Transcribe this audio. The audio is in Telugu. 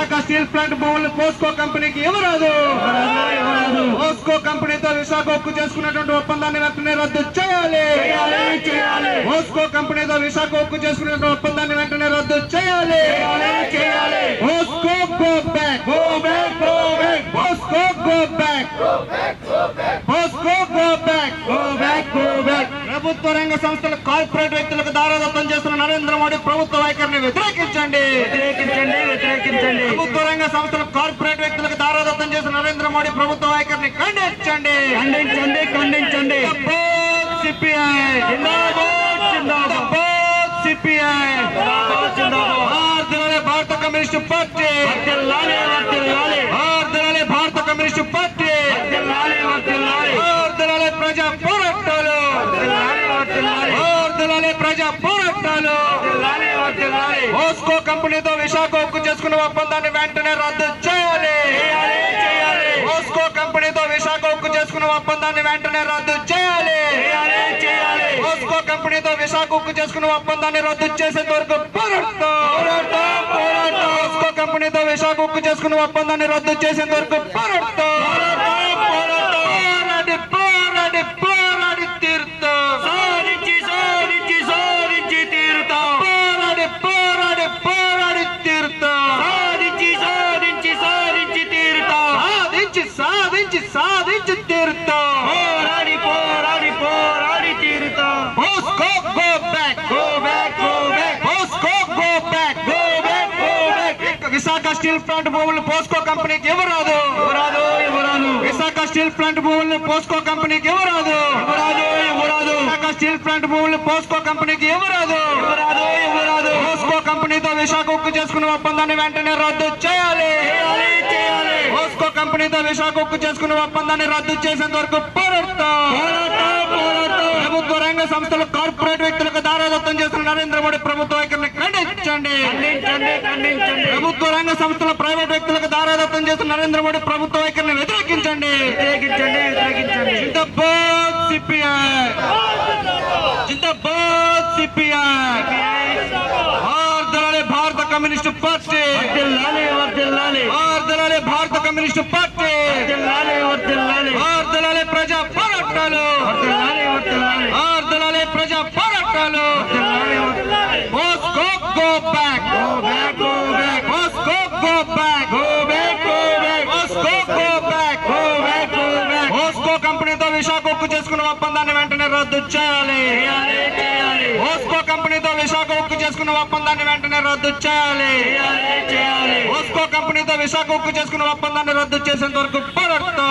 విశాఖ స్టీల్ ప్లాంట్ భూములు పోస్కో కంపెనీకి ఇవ్వరాదు. పోస్కో కంపెనీతో విశాఖ ఉక్కు చేసుకున్నటువంటి ఒప్పందాన్ని వెంటనే రద్దు చేయాలి. పోస్కో కంపెనీతో విశాఖ ఉక్కు చేసుకున్నటువంటి ఒప్పందాన్ని వెంటనే రద్దు చేయాలి. POSCO go back, go back, go back. POSCO go back, POSCO go back, go back, go back. ప్రభుత్వ రంగ సంస్థల కార్పొరేట్ వ్యక్తులకు దారాదత్తం చేస్తున్న నరేంద్ర మోడీ ప్రభుత్వ వైఖరిని వ్యతిరేకించండి. ప్రభుత్వ రంగ సంస్థల కార్పొరేట్ వ్యక్తులకు దారాదత్తం చేస్తున్న నరేంద్ర మోడీ ప్రభుత్వ వైఖరిని ఖండించండి. సిపిఐ సిపిఐ భారత కమ్యూనిస్ట్ పార్టీ, భారత కమ్యూనిస్ట్ పార్టీ, ప్రజా పోరాటాలు, ప్రజా పోరాటాలు. పోస్కో కంపెనీతో విశాఖ ఉక్కు చేసుకున్న ఒప్పందాన్ని వెంటనే రద్దు చేయాలి. పోస్కో కంపెనీతో విశాఖ ఉక్కు చేసుకున్న ఒప్పందాన్ని వెంటనే రద్దు చేయాలి. పోస్కో కంపెనీతో విశాఖ ఉక్కు చేసుకున్న ఒప్పందాన్ని రద్దు చేసేంత వరకు పోరాటం. పోస్కో కంపెనీతో విశాఖ ఉక్కు చేసుకున్న ఒప్పందాన్ని రద్దు చేసేంత వరకు పోరాటం. పోరాడి తీరుతాం. పోరాడి తీరుతాం. సాధించి తీరుతాం. పోరాడి తీరుతాం. POSCO go back, go back, go back. POSCO go back, go back, go back. Visakha steel plant భూములు పోస్కో కంపెనీకి ఇవ్వరాదు. విశాఖ స్టీల్ ప్లాంట్ భూములు పోస్కో కంపెనీకి ఇవ్వరాదు. విశాఖ స్టీల్ ప్లాంట్ భూములు పోస్కో కంపెనీకి ఇవ్వరాదు. పోస్కో కంపెనీతో విశాఖ ఉక్కు చేసుకున్న ఒప్పందాన్ని వెంటనే రద్దు చేయాలి. పోస్కో కంపెనీతో విశాఖ ఉక్కు చేసుకున్న ఒప్పందాన్ని రద్దు చేసేంత వరకు పోరాటం. ప్రభుత్వ రంగ సంస్థలు కార్పొరేట్ వ్యక్తులకు దారాదత్తం చేస్తున్న నరేంద్ర మోడీ ప్రభుత్వ వైఖరిని ఖండించండి. ప్రభుత్వ రంగ సంస్థల ప్రైవేట్ వ్యక్తులకు దారాదత్తం చేస్తున్న నరేంద్ర మోడీ ప్రభుత్వ వైఖరిని వ్యతిరేకించండి. జిందాబాద్ సిపిఐ, జిందాబాద్ సిపిఐ. భారత కమ్యూనిస్ట్ పార్టీ, భారత కమ్యూనిస్ట్ పార్టీ, ప్రజా పోరాటాలు, ప్రజా పోరాటాలు. POSCO go back, POSCO go back, POSCO go back. POSCO కంపెనీతో విశాఖ ఉక్కు చేసుకున్న ఒప్పందాన్ని వెంటనే రద్దు చేయాలి. పోస్కో కంపెనీతో విశాఖ ఉక్కు చేసుకున్న ఒప్పందాన్ని వెంటనే రద్దు చేయాలి. పోస్కో కంపెనీతో విశాఖ ఉక్కు చేసుకున్న ఒప్పందాన్ని రద్దు చేసేంత వరకు పోరాటం.